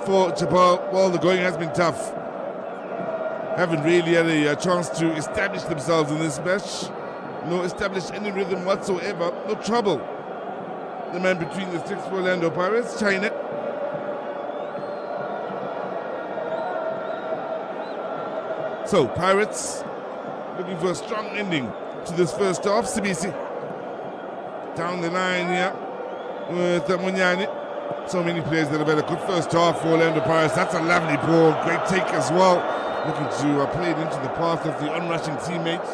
for Jabla. Well, the going has been tough. Haven't really had a chance to establish themselves in this match. No establish any rhythm whatsoever. No trouble. The man between the sticks for Orlando Pirates, China. So, Pirates looking for a strong ending to this first half. Sibisi down the line here with Munyani. So many players that have had a good first half for Orlando Pirates. That's a lovely ball, great take as well. Looking to play it into the path of the onrushing teammates.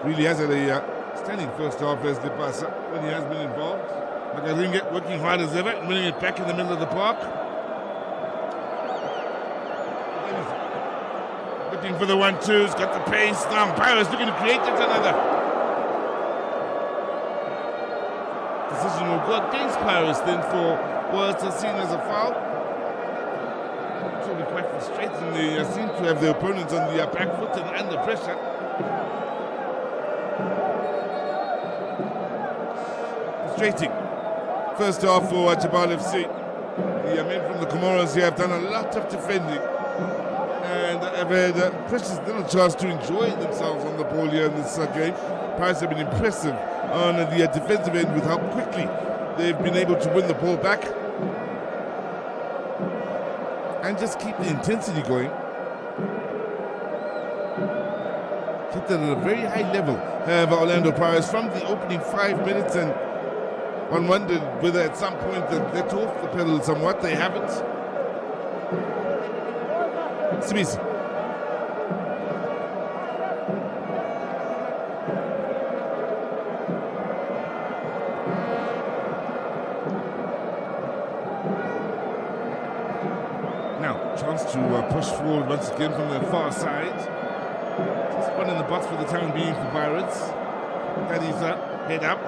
Really has had a standing first half as the passer when he has been involved. Makaringe working hard as ever, winning it back in the middle of the park. Looking for the 1-2s, got the pace. Now Pirates looking to create yet another. Decision will go against Pirates then for what's seen as a foul. It will be quite frustrating. They seem to have their opponents on the back foot and under pressure. Frustrating. First half for Jabal FC. The men from the Comoros here have done a lot of defending and have had precious little chance to enjoy themselves on the ball here in this game. Pirates have been impressive on the defensive end with how quickly they've been able to win the ball back and just keep the intensity going. Kept it at a very high level. However, Orlando Pirates from the opening 5 minutes, and one wondered whether at some point they'd let off the pedal somewhat. They haven't. Smith. Now, chance to push forward once again from the far side. Just one in the box for the time being for Pirates. That is head up.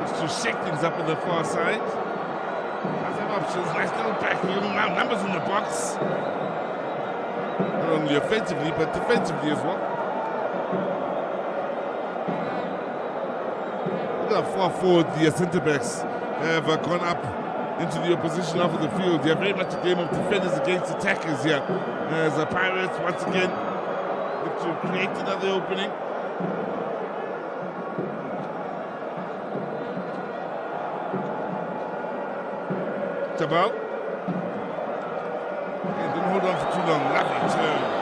Looks to shake things up on the far side. Lots of options. Nice little back heel. Now numbers in the box. Not only offensively, but defensively as well. Look how far forward the centre-backs have gone up into the opposition half of the field. They are very much a game of defenders against attackers here. As the Pirates, once again, look to create another opening. Jabal. Didn't hold on for too long. Lovely turn.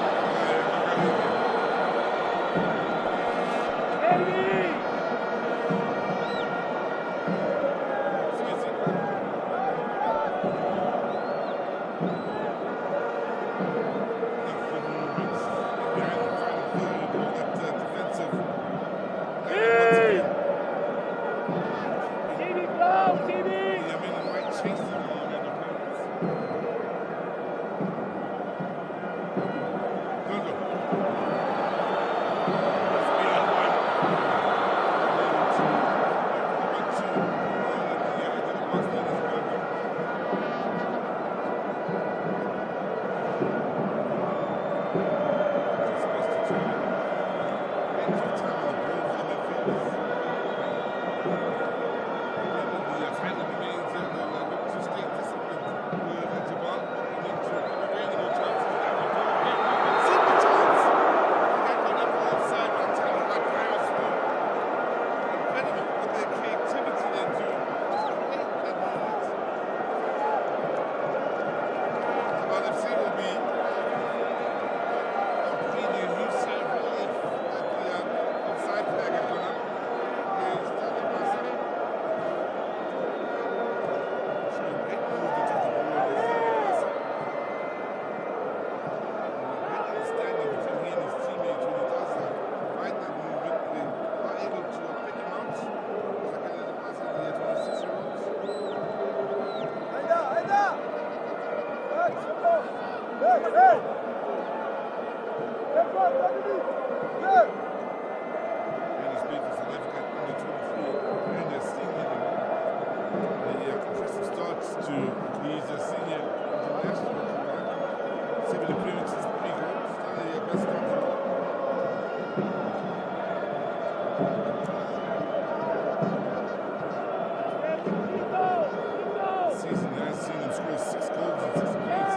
Season has seen him score 6 goals in 6 games.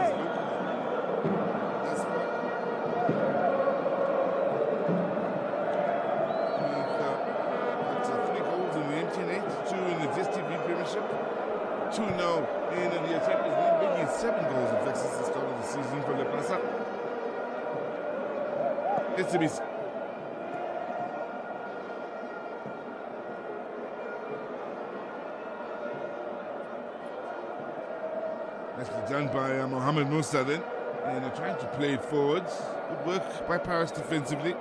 7 goals in fact since the start of the season for Lepasa. It's to be. Nicely done by Mohamed Musa then. And trying to play it forwards. Good work by Paris defensively.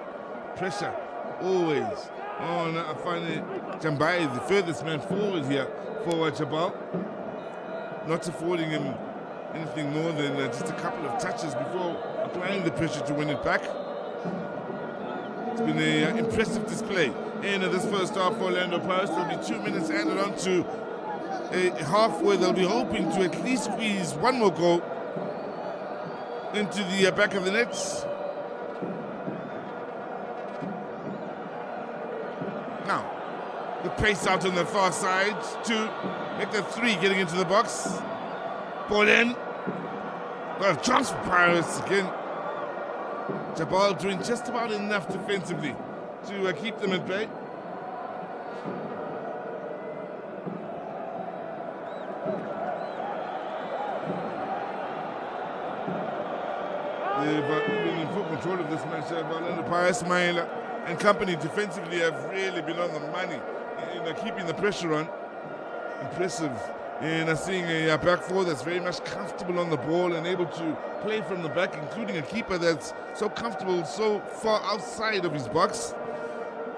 Pressure always on Afani Jambai, the furthest man forward here for Jabal. Not affording him anything more than just a couple of touches before applying the pressure to win it back. It's been an impressive display in this first half for Orlando Pirates. There'll be 2 minutes added on to a half where they'll be hoping to at least squeeze one more goal into the back of the nets. Now, the pace out on the far side to make the 3 getting into the box. Ball in. Well, chance for Pirates again. Jabal doing just about enough defensively to keep them at bay. They've been in full control of this match. Orlando Pirates, Maila and company defensively have really been on the money in keeping the pressure on. Impressive in seeing a back four that's very much comfortable on the ball and able to play from the back, including a keeper that's so comfortable, so far outside of his box,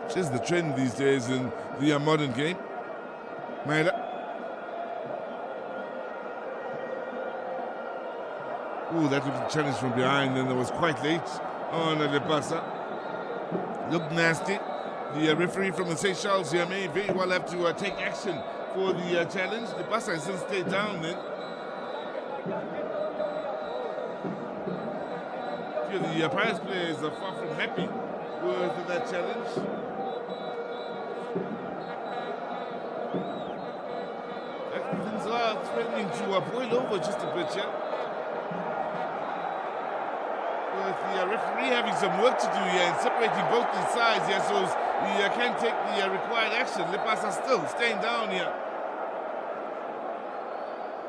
which is the trend these days in the modern game. Maila. Ooh, that was a challenge from behind, and it was quite late on Lepasa. Looked nasty. The referee from the Seychelles here may very well have to take action for the challenge. Lepasa has still stayed down then. The Pirates players are far from happy with that challenge. Things are threatening to boil over just a bit here. With the referee having some work to do here and separating both the sides here, so he can take the required action. Lepasa still staying down here.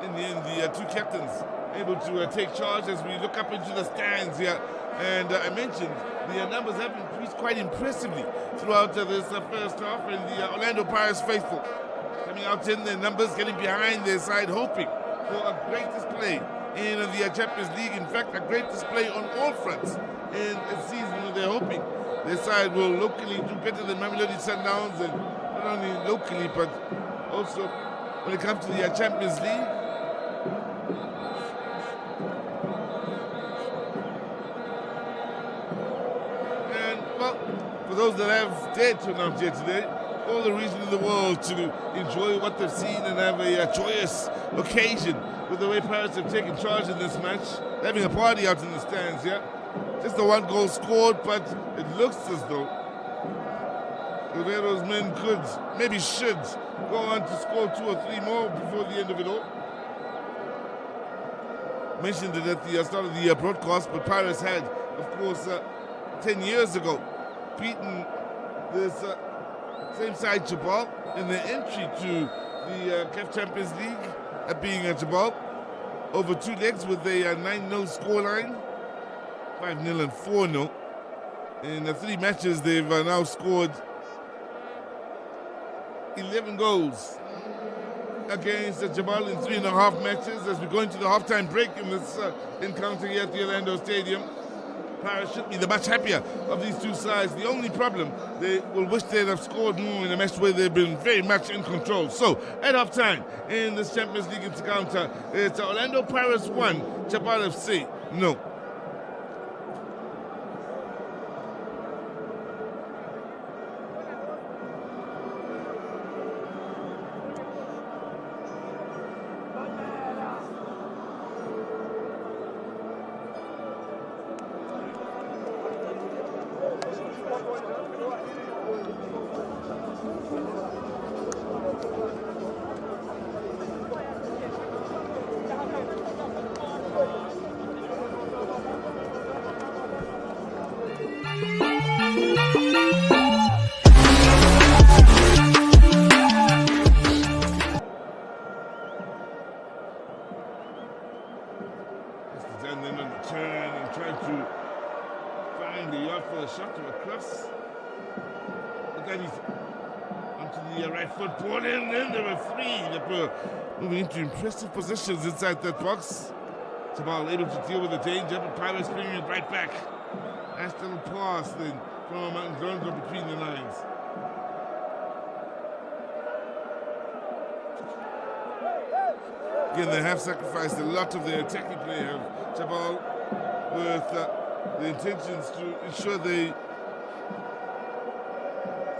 In the end, the 2 captains able to take charge as we look up into the stands here. And I mentioned the numbers have increased quite impressively throughout this first half, and the Orlando Pirates faithful coming out in their numbers, getting behind their side, hoping for a great display in the Champions League. In fact, a great display on all fronts in a season where they're hoping their side will locally do better than Mamelodi Sundowns, and not only locally but also when it comes to the Champions League. And well, for those that have dared to announce here today, all the reason in the world to enjoy what they've seen and have a joyous occasion with the way Pirates have taken charge in this match. They're having a party out in the stands, yeah? Just the 1 goal scored, but it looks as though Guerrero's men could, maybe should, go on to score 2 or 3 more before the end of it all. Mentioned it at the start of the broadcast, but Pirates had, of course, 10 years ago, beaten this same side Jabal in their entry to the CAF Champions League, being Jabal, over 2 legs with a 9-0 scoreline, 5-0 and 4-0. In the 3 matches, they've now scored 11 goals against Jabal in 3.5 matches. As we go into the halftime break in this encounter here at the Orlando Stadium, Pirates should be the much happier of these 2 sides. The only problem, they will wish they'd have scored more in a match where they've been very much in control. So, at halftime in this Champions League encounter, it's Orlando Pirates 1, Jabal FC no. and then on the turn and trying to find the yard for a shot or a cross. But then he's onto the right foot ball, and then there were three that were moving into impressive positions inside that box. Jabal able to deal with the danger, but Pirates bringing it right back. Nice little pass then from Ndlondo between the lines. Again, they have sacrificed a lot of their attacking play, have Jabal, with the intentions to ensure they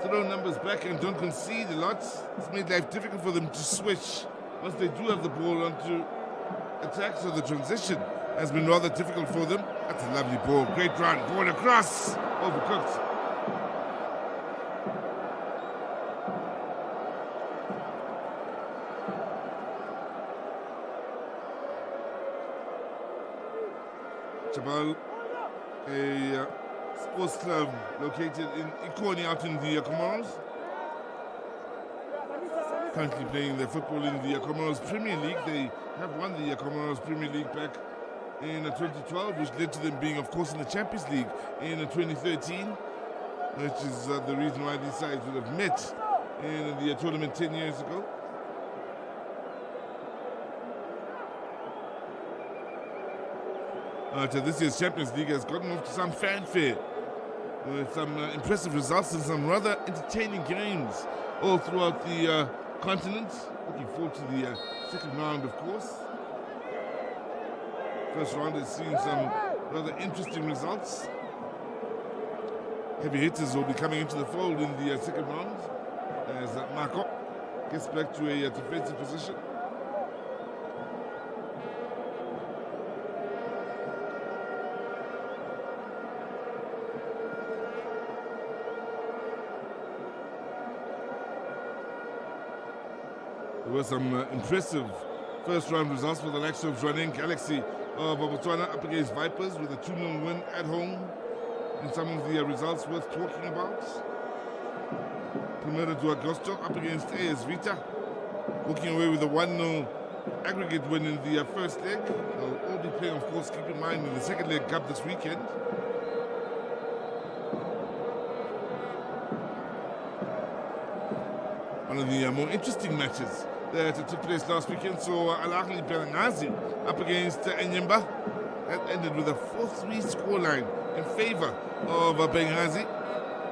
throw numbers back and don't concede a lot. It's made life difficult for them to switch once they do have the ball onto attack, so the transition has been rather difficult for them. That's a lovely ball, great run, ball across, overcooked. Jabal, a sports club located in Ikoni out in the Comoros. Currently playing their football in the Comoros Premier League. They have won the Comoros Premier League back in 2012, which led to them being, of course, in the Champions League in 2013, which is the reason why these sides would have met in the tournament 10 years ago. This year's Champions League has gotten off to some fanfare with some impressive results and some rather entertaining games all throughout the continent. Looking forward to the second round, of course. First round has seen some rather interesting results. Heavy hitters will be coming into the fold in the second round as Marco gets back to a defensive position. There were some impressive first-round results for the likes of Jwaneng Galaxy of Botswana up against Vipers with a 2-0 win at home. And some of the results worth talking about. Primero de Agosto up against AS Vita, walking away with a 1-0 aggregate win in the first leg. They'll all be playing, of course, keep in mind, in the second leg cup this weekend. One of the more interesting matches that took place last weekend saw Al Ahly Benghazi up against Enyimba. That ended with a 4-3 scoreline in favor of Benghazi,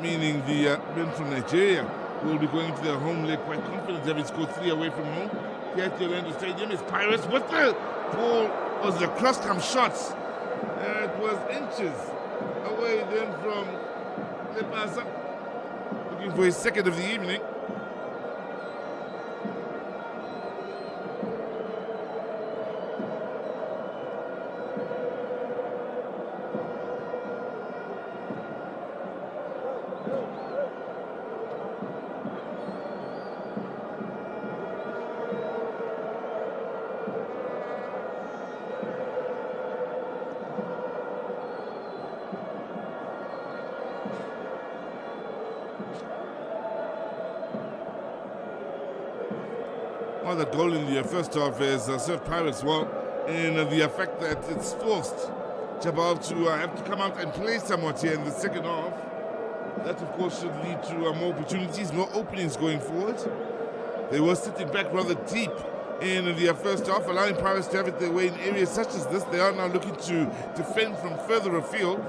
meaning the men from Nigeria will be going to their home leg quite confident, having scored 3 away from home. Here at the Orlando Stadium is Pirates with the ball. Was the cross-come shots. It was inches away then from Lepasa, looking for his second of the evening. Well, the goal in the first half has served Pirates well in the fact that it's forced Jabal to have to come out and play somewhat here in the second half. That, of course, should lead to more opportunities, more openings going forward. They were sitting back rather deep in the first half, allowing Pirates to have it their way in areas such as this. They are now looking to defend from further afield.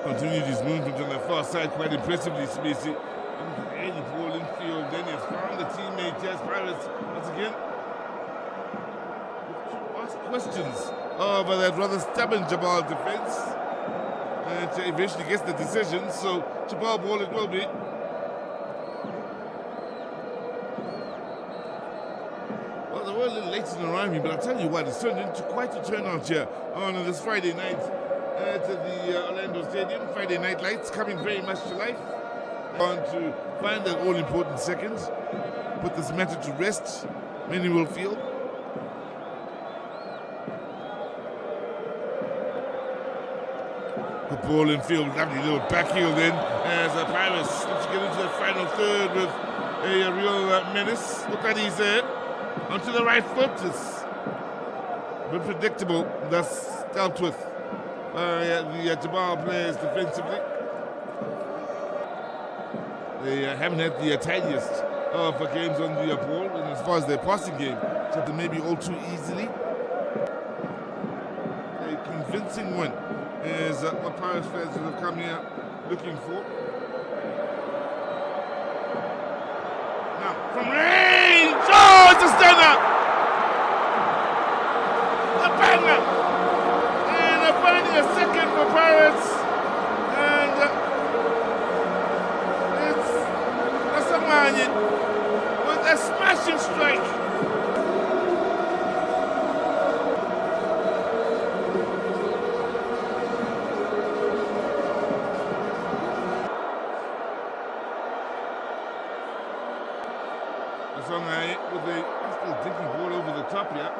Continued his movement on the far side quite impressively, Smisi. Any ball in field, then he's found the teammate. Yes, Pirates once again to ask questions of that rather stubborn Jabal defense, and eventually gets the decision. So Jabal ball it will be. Well, they were a little late in arriving, but I'll tell you what, it's turned into quite a turnout here on this Friday night at the Orlando Stadium. Friday night lights coming very much to life. On to find the all-important seconds, put this matter to rest, many will feel. Good ball in field, lovely little back heel then as Pirates looks to get into the final third with a real menace. Look at he's there, onto the right foot. It's a bit predictable, thus dealt with by the Jabal players defensively. They haven't had the tiniest of games on the ball, and as far as their passing game, so maybe all too easily. A convincing win is what Pirates fans have come here looking for. Now, from range! Oh, it's a stunner! A banger! And finally a second for Pirates. And it's Asamani with a smashing strike. With a still dinking ball over the top here.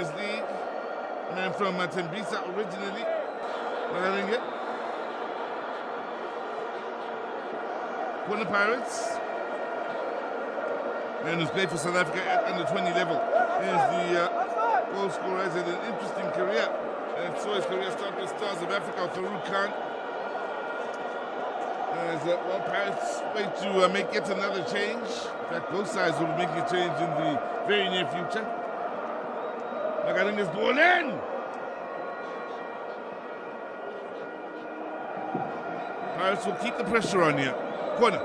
Is the man from Tembisa originally. Magalinga. Corner Pirates. Man who's played for South Africa at under 20 level. Is the goal scorer, has had an interesting career. And saw his career start with Stars of Africa, Farouk Khan. As Pirates wait to make yet another change. In fact, both sides will be making a change in the very near future. Magalinga's ball in! Pirates will keep the pressure on here. Corner.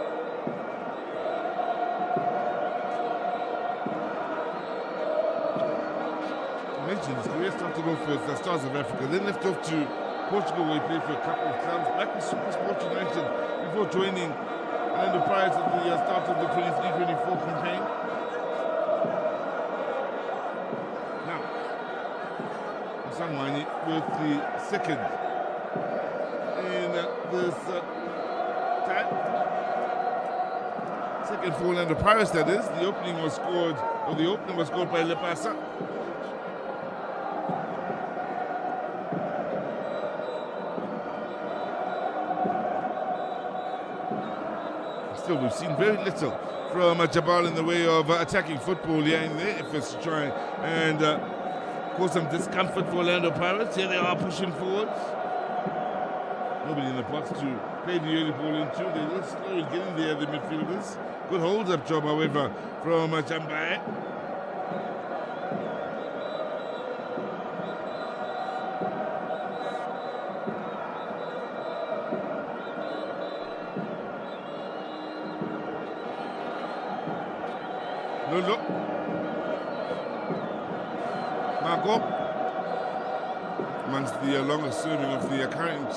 His career started off with the Stars of Africa, then left off to Portugal where he played for a couple of clubs, back with SuperSport United before joining Orlando Pirates at the start of the 23-24 campaign. Now, Sangwani with the second in this time. Second for Orlando Pirates, that is. The opening was scored by Lepasa. Still, we've seen very little from Jabal in the way of attacking football here in their efforts to try and cause some discomfort for Orlando Pirates. Here they are pushing forwards. Nobody in the box to play the early ball into. They're a little slow in getting there, the midfielders. Good hold-up job, however, from Jambaye. Lolo. Marco. Amongst the longest serving of the current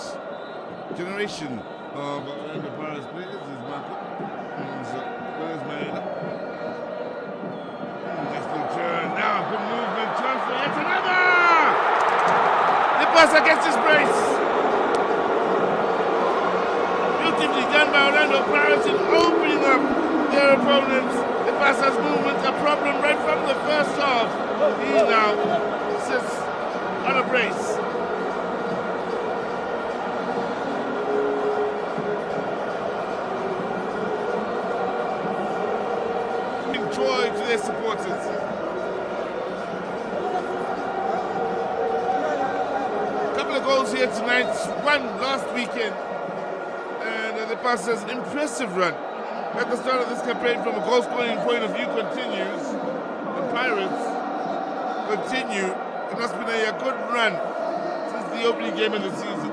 generation of Orlando Pirates players is Marco. Where's Marina? Just a turn. Now, good movement. Chance for yet another! The pass against his brace. Beautifully done by Orlando Pirates in opening up their opponents. The passer's movement, a problem right from the first half. He now sits on a brace. Joy to their supporters. A couple of goals here tonight, one last weekend, and the passer's impressive run at the start of this campaign from a goal-scoring point of view continues. The Pirates continue. It must have been a good run since the opening game of the season.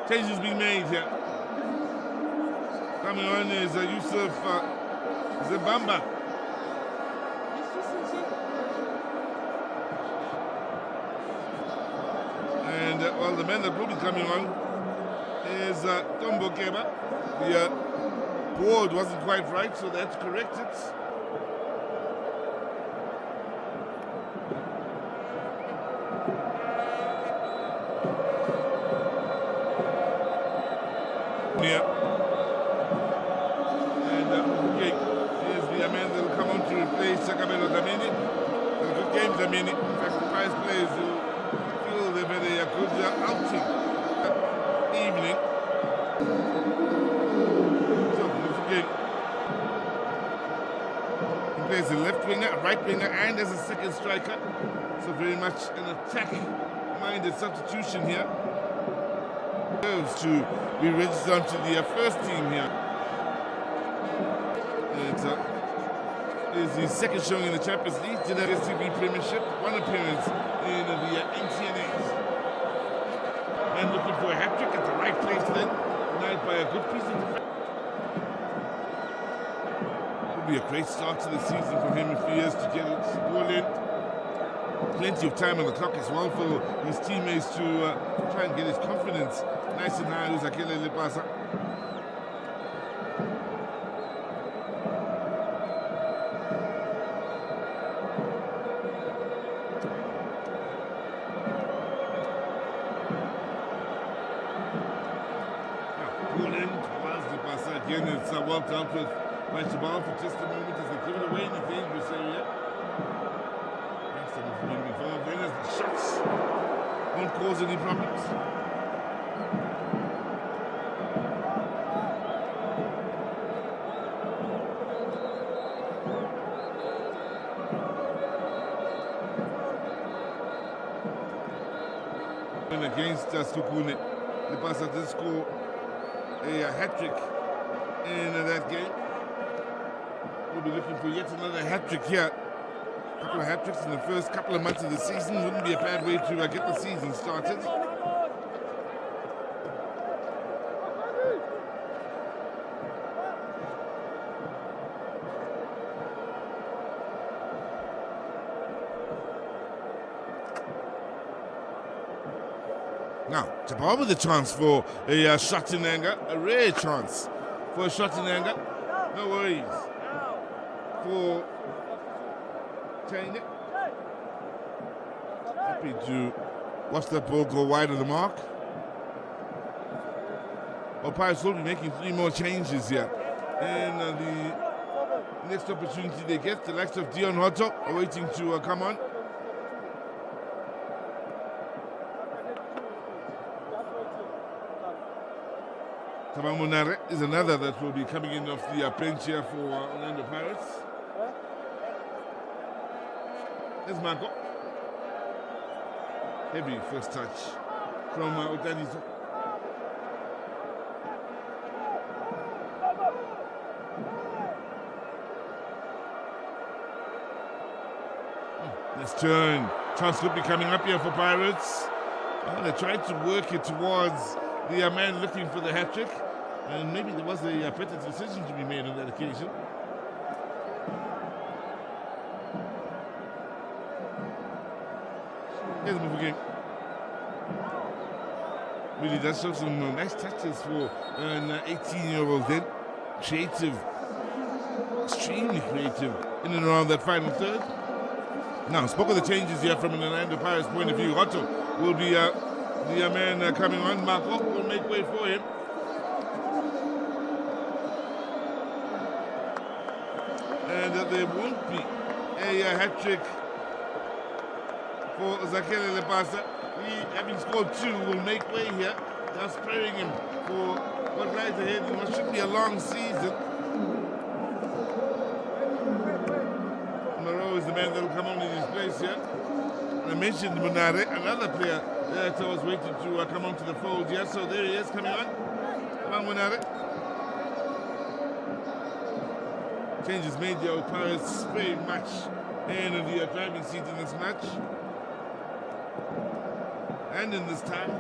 Changes being made here. Coming on is Yusuf Zebamba. well, the man that will be coming on is mokaber. The board wasn't quite right, so they had to correct it. Yeah. And okay, here's the man that will come on to replace Sakabelo Damini. A good game, Damini. In fact, the prize players who feel they've had a good outing evening. So, okay. He plays a left winger, a right winger, and as a second striker. So very much an attack-minded substitution here. To be registered onto the first team here. It is the second showing in the Champions League. Did have STV Premiership, one appearance in the NTNAs. And looking for a hat-trick at the right place then, denied by a good piece of defense. It would be a great start to the season for him if he is to get it all in. Plenty of time on the clock as well for his teammates to try and get his confidence nice and high. Uzakele Lepasa. Pull in towards Lepasa again. It's well dealt with by Jabla for just a moment as they give it away in the dangerous area. Involved in as the shots won't cause any problems. And against Sukune, the Barca did score a hat-trick in that game. We'll be looking for yet another hat-trick here. Couple of hat-tricks in the first couple of months of the season wouldn't be a bad way to get the season started. Now, Jabba with a chance for a shot in anger, a rare chance for a shot in anger. No worries for happy to watch that ball go wide of the mark. Well, Pirates will be making 3 more changes here. And the next opportunity they get, the likes of Dion Hotto are waiting to come on. Tabamunare is another that will be coming in off the bench here for Orlando Pirates. There's Marco. Heavy first touch from Otaniso. Let's turn. Chance could be coming up here for Pirates. They tried to work it towards the man looking for the hat-trick. And maybe there was a better decision to be made on that occasion. Here's the move again. Really does show some nice touches for an 18-year-old then. Creative, extremely creative in and around that final third. Now, spoke of the changes here from an Orlando Pirates point of view. Otto will be the man coming on. Marco will make way for him. And there won't be a hat-trick for Zakele Lepasa. He, having scored 2, will make way here. Now sparing him for what lies ahead in what should be a long season. Moreau is the man that will come on in his place here. And I mentioned Munare, another player that was waiting to come onto the fold here. So there he is coming on. Come on, Munare. Changes made the Pirates very much in the driving seat in this match. And in this time.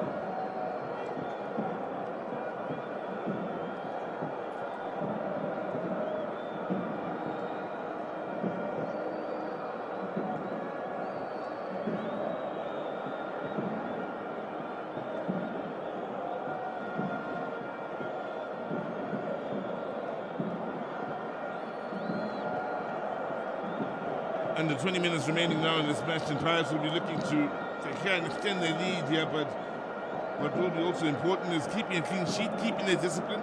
under 20 minutes remaining now in this match, and Pirates will be looking to try and extend their lead here, but what will be also important is keeping a clean sheet, keeping their discipline.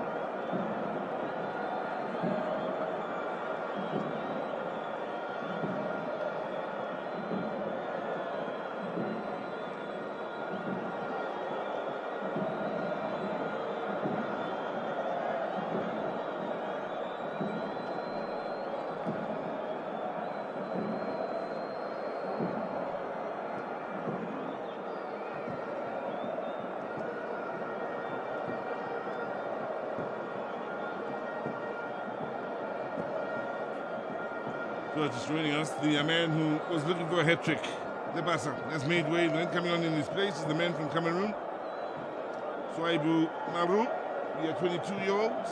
Just joining us, the man who was looking for a hat trick, Lebasa, has made way. Then coming on in his place is the man from Cameroon, Swaibu Maru, the 22-year-olds.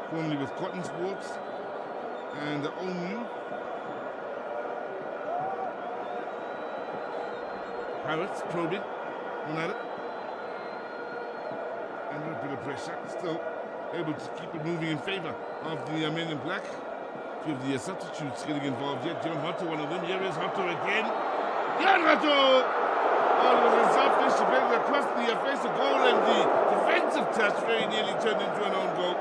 Formerly with Cotton Sports and ONU. Pirates probing one at it. Under a bit of pressure, still able to keep it moving in favor of the men in black. Two of the substitutes getting involved yet. John Hotto, one of them. Here is Hotto again. John Hotto! Oh, it was a selfish defender across the face of goal, and the defensive touch very nearly turned into an own goal.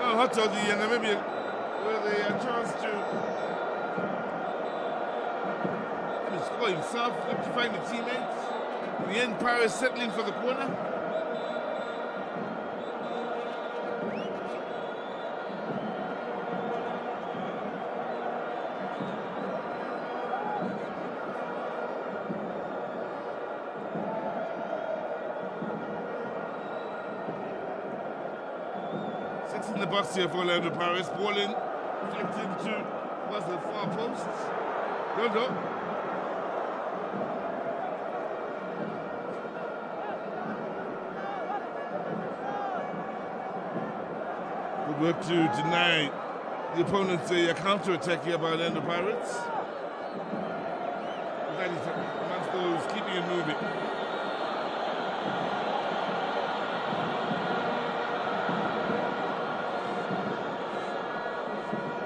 Oh, Hotto, the Namibian, with a chance to score himself, look to find the teammates. In the end, Pirates settling for the corner. Six in the box here for Orlando Pirates. Ball in, flipped into, was the far post. No. Work to deny the opponents a counter-attack here by Orlando Pirates. That is amongst those keeping it moving.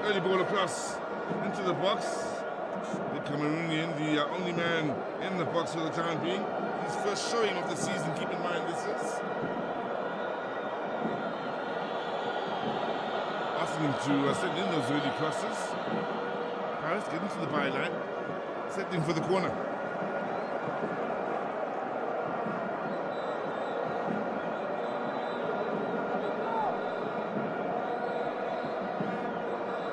Early ball across into the box. The Cameroonian, the only man in the box for the time being. His first showing of the season, keep in mind this is. Asking him to send in those early crosses. Pirates getting to the byline, setting for the corner.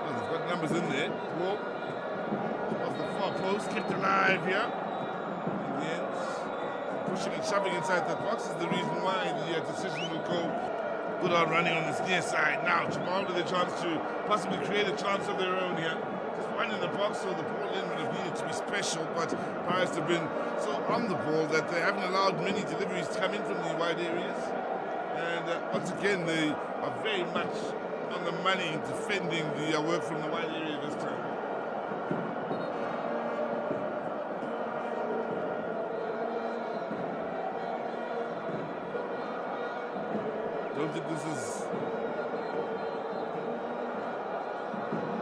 Well, they've got numbers in there. Ball was the far post, kept alive here. In the end, pushing and shoving inside that box is the reason why the decision will go. Good on running on this near side. Now, Jabla with a chance to possibly create a chance of their own here. Just one in the box, so the ball in would have needed to be special, but Pirates have been so on the ball that they haven't allowed many deliveries to come in from the wide areas. And once again, they are very much on the money defending the work from the wide area this time. I don't think this is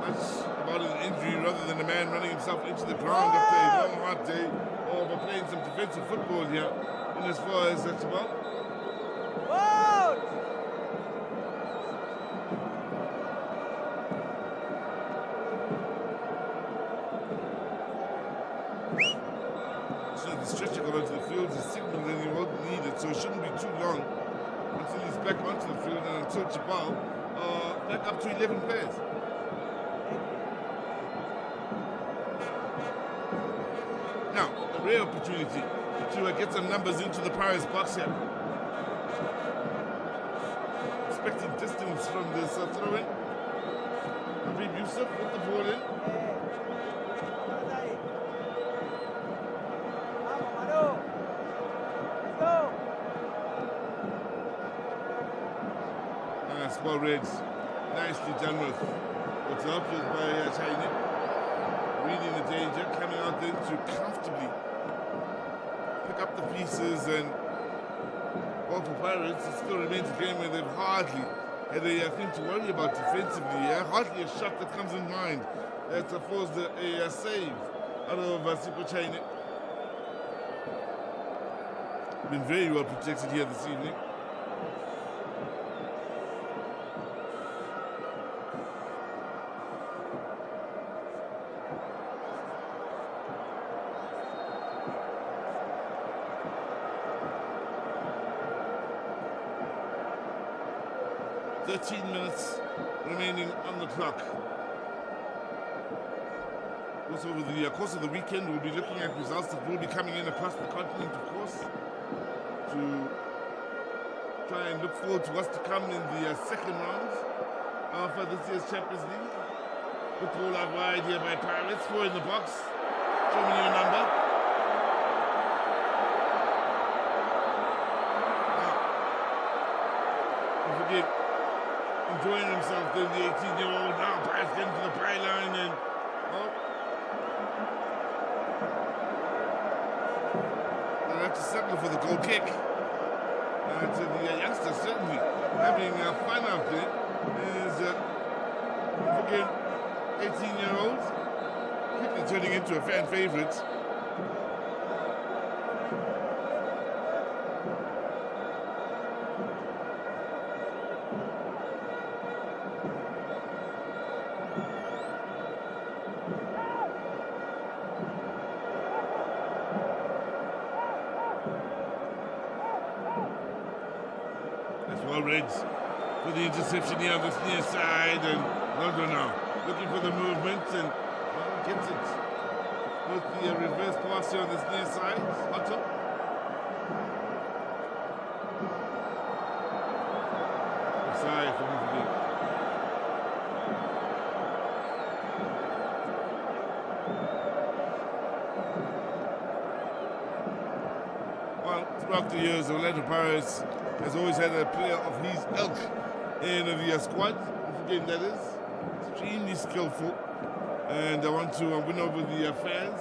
much about an injury rather than a man running himself into the ground after a long, hard day of playing some defensive football here. In as far as that's about. So the stretcher got onto the field is a signal that he won't need it, so it shouldn't be too long until he's back onto the field and until Jabal back up to 11 players. Now, a rare opportunity to get some numbers into the Pirates box here. Expecting distance from this throw-in. Habib Yusuf with the ball in. Well read, nicely done with what's up by China. Reading the danger, coming out then to comfortably pick up the pieces and Well, for Pirates, it still remains a game where they've hardly had a thing to worry about defensively. Hardly a shot that comes in mind that forced a save out of Super China. Been very well protected here this evening. Minutes remaining on the clock. Also, over the course of the weekend, we'll be looking at results that will be coming in across the continent, of course, to try and look forward to what's to come in the second round of this year's Champions League. Good ball out wide here by Pirates. 4 in the box. Show me your number. Now, don't forget, enjoying himself, then the 18-year-old now pass getting to the pylon and they'll have to settle for the goal kick. To the youngsters certainly having fun out there is again 18-year-olds quickly turning into a fan favorite. Reds for the interception here on this near side, and London now looking for the movement and gets it with the reverse pass here on this near side. Otto. Offside from Mufidi. Well, throughout the years, Orlando Pirates has always had a player of his ilk in the squad. Game that is extremely skillful, and I want to win over the fans.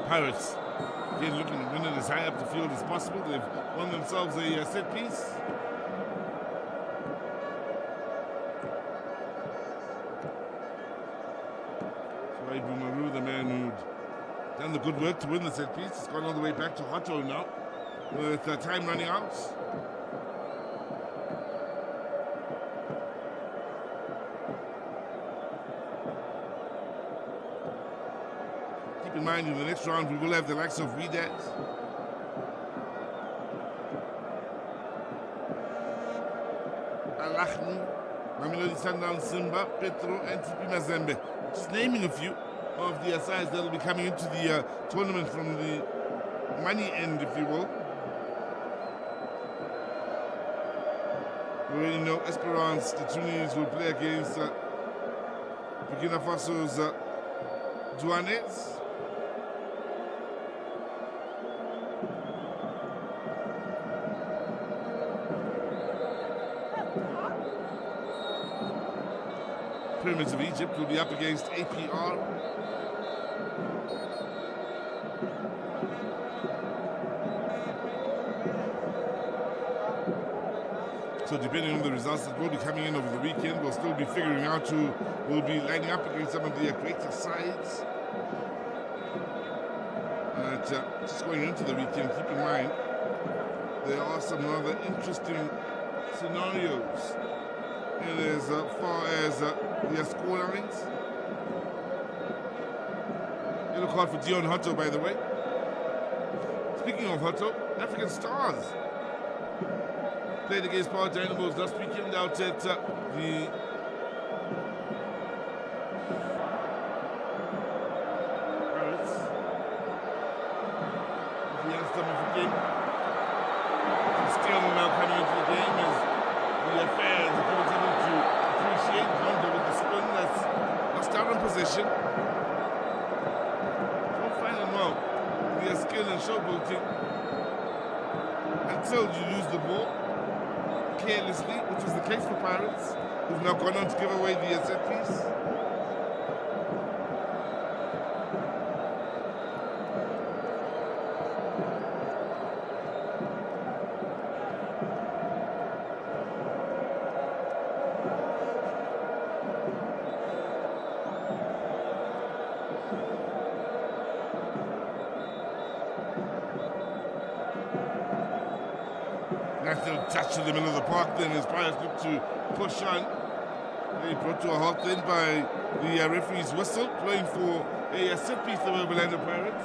Pirates, again, looking to win it as high up the field as possible. They've won themselves a set piece. Troy Bumaru, the man who'd done the good work to win the set piece, has gone all the way back to Hotto now with time running out. In mind, in the next round we will have the likes of Widat, Alachni, Mamelodi Sundowns, Simba, Petro, and TP Mazembe. Just naming a few of the sides that will be coming into the tournament from the money end, if you will. We already know Esperance, the Tunis will play against Burkina Faso's Douanes. Pyramids of Egypt will be up against APR. So depending on the results that will be coming in over the weekend, we'll still be figuring out who will be lining up against some of the greater sides. But just going into the weekend, keep in mind, there are some rather interesting scenarios. And as far as the score lines, yellow card for Dion Hotto, by the way. Speaking of Hotto, African Stars played against Power Dynamos last weekend out at the Pirates. The youngster of the game. Some skill now coming into the game as the fans are continuing to appreciate possession. Don't find them well. Their skill and showboating until you lose the ball carelessly, which was the case for Pirates, who've now gone on to give away the set piece. Nice little touch in the middle of the park then as Pirates look to push on. They brought to a halt then by the referee's whistle, blowing for a set piece of Orlando Pirates.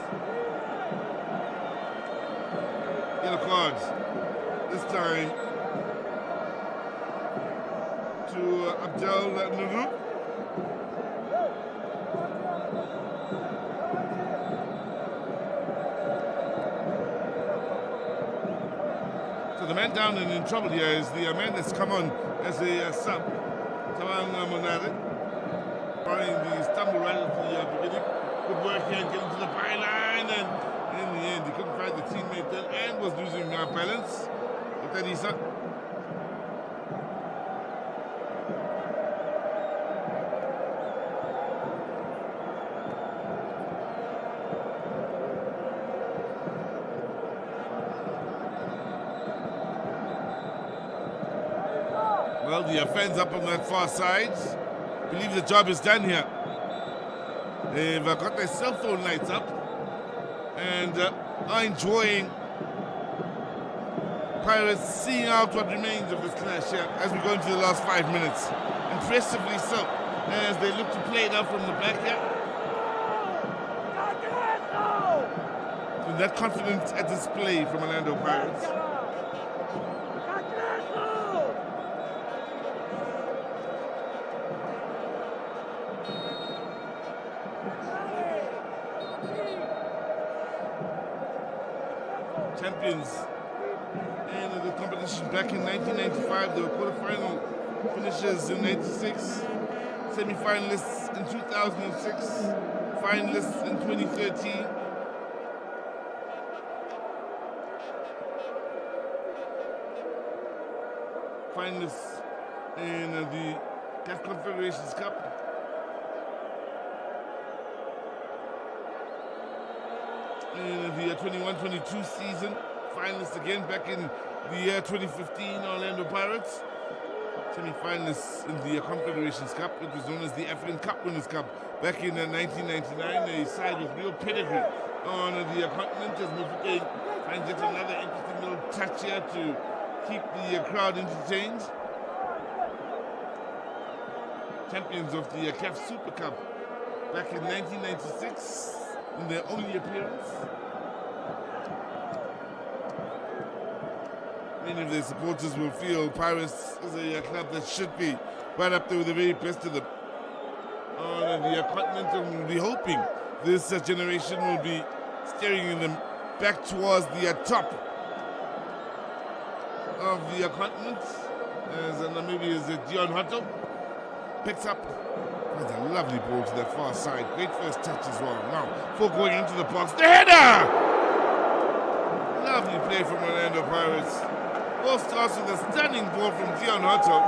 Yellow cards. This time to Abdel Nuru. The man down and in trouble here is the man that's come on as a sub, Tawan Monade, following the stumble right at the beginning. Good work here and getting to the byline, and in the end he couldn't find the teammate then and was losing balance. But then he's up. Well, the fans up on that far side believe the job is done here. They've got their cell phone lights up and are enjoying Pirates seeing out what remains of this clash here as we go into the last 5 minutes. Impressively so, as they look to play it out from the back here. So that confidence at display from Orlando Pirates. Champions in the competition back in 1995. They were quarterfinal finishers in 96, semi-finalists in 2006, finalists in 2013. Finalists in the CAF Confederations Cup. In the 21-22 season, finalists again back in the year 2015 Orlando Pirates. Semi-finalists in the Confederations Cup, which was known as the African Cup Winners' Cup back in 1999. A side with real pedigree on the continent as Mufike finds yet another interesting little touch here to keep the crowd entertained. Champions of the CAF Super Cup back in 1996. In their only appearance. Many of their supporters will feel Pirates is a club that should be right up there with the very best of them on the continent, and we'll be hoping this generation will be steering them back towards the top of the continent, as maybe as Dion Hutto picks up. That's a lovely ball to the far side. Great first touch as well. Now, before going into the box, the header! Lovely play from Orlando Pirates. Ball starts with a stunning ball from Dion Hutto.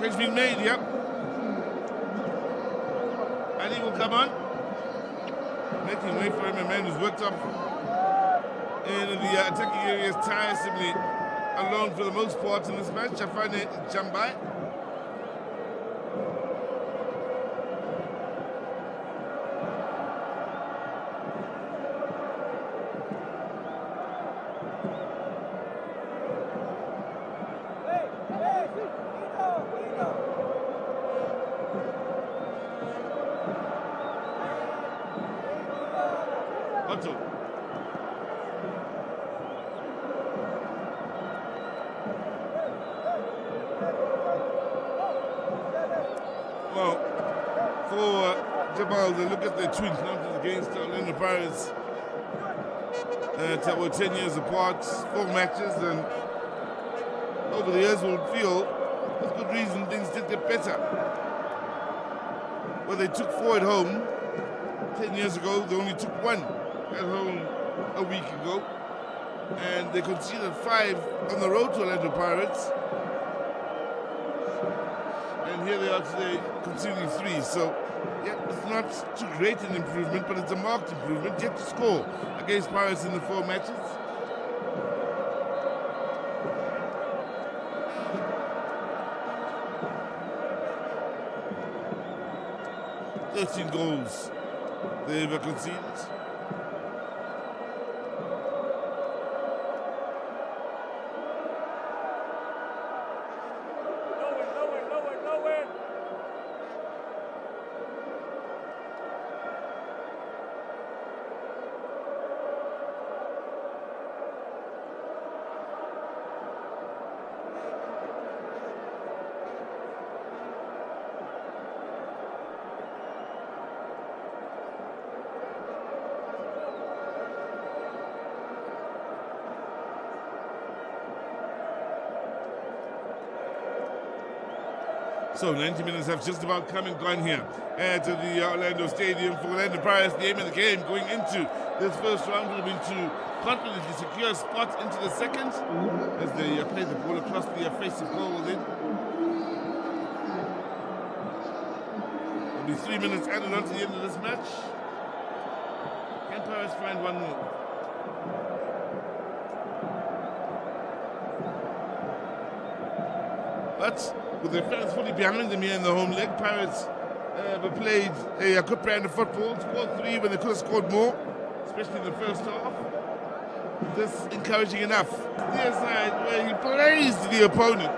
Change been made, yep. And he will come on. Making way for him, a man who's worked up in the attacking areas tiresomely alone for the most part in this match. I find it Jambai. Well, for Jabal, they look at their twin counters against Orlando Pirates. We're 10 years apart, 4 matches, and over the years we'll feel with good reason things did get better. Well, they took 4 at home 10 years ago. They only took 1 at home a week ago, and they conceded 5 on the road to Orlando Pirates. And here they are today, conceding 3. So, yeah, it's not too great an improvement, but it's a marked improvement. Yet to score against Pirates in the 4 matches. Goals they've conceded. Nowhere. So 90 minutes have just about come and gone here to the Orlando Stadium for Orlando Pirates. The aim of the game going into this first round would have been to confidently secure a spot into the second as they play the ball across the face of goal. Then there'll be 3 minutes added on to the end of this match. Can Pirates find one more? But with their fans fully behind them here in the home leg, Pirates have played a good brand of football, scored 3 when they could have scored more, especially in the first half. This encouraging enough. The side where he praised the opponent.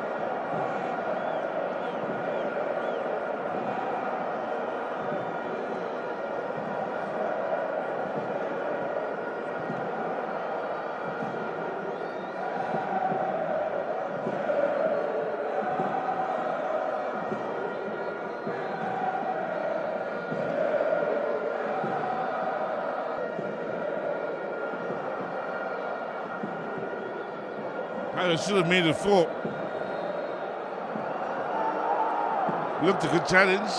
Pirates should have made it 4. Looked a good challenge.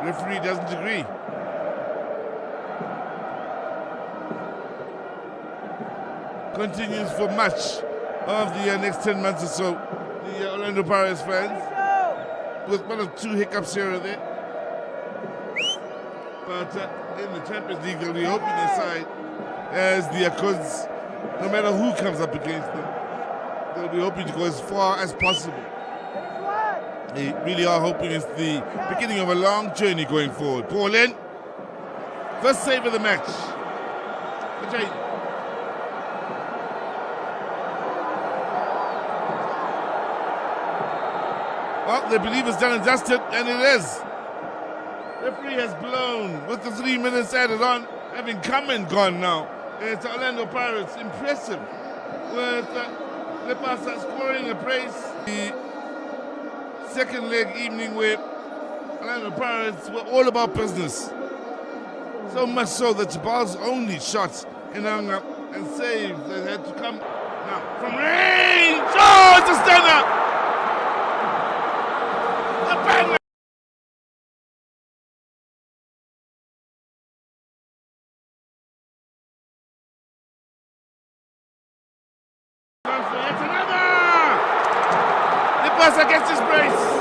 Referee doesn't agree. Continues for much of the next 10 months or so. The Orlando Pirates fans, with 1 or 2 hiccups here or there. But in the Champions League, they'll be hoping their side as the Akuds, no matter who comes up against them, they'll be hoping to go as far as possible. They really are hoping it's the beginning of a long journey going forward. Ball in. First save of the match. Well, they believe it's done and dusted, and it is. Referee has blown with the 3 minutes added on, having come and gone now. It's Orlando Pirates, impressive, with Lepasa scoring a brace. The second leg evening where Orlando Pirates were all about business. So much so that Jabal's only shot in Anga and save that had to come now from range. Oh, it's a stunner! A banger! It's another! Lepasa gets his brace.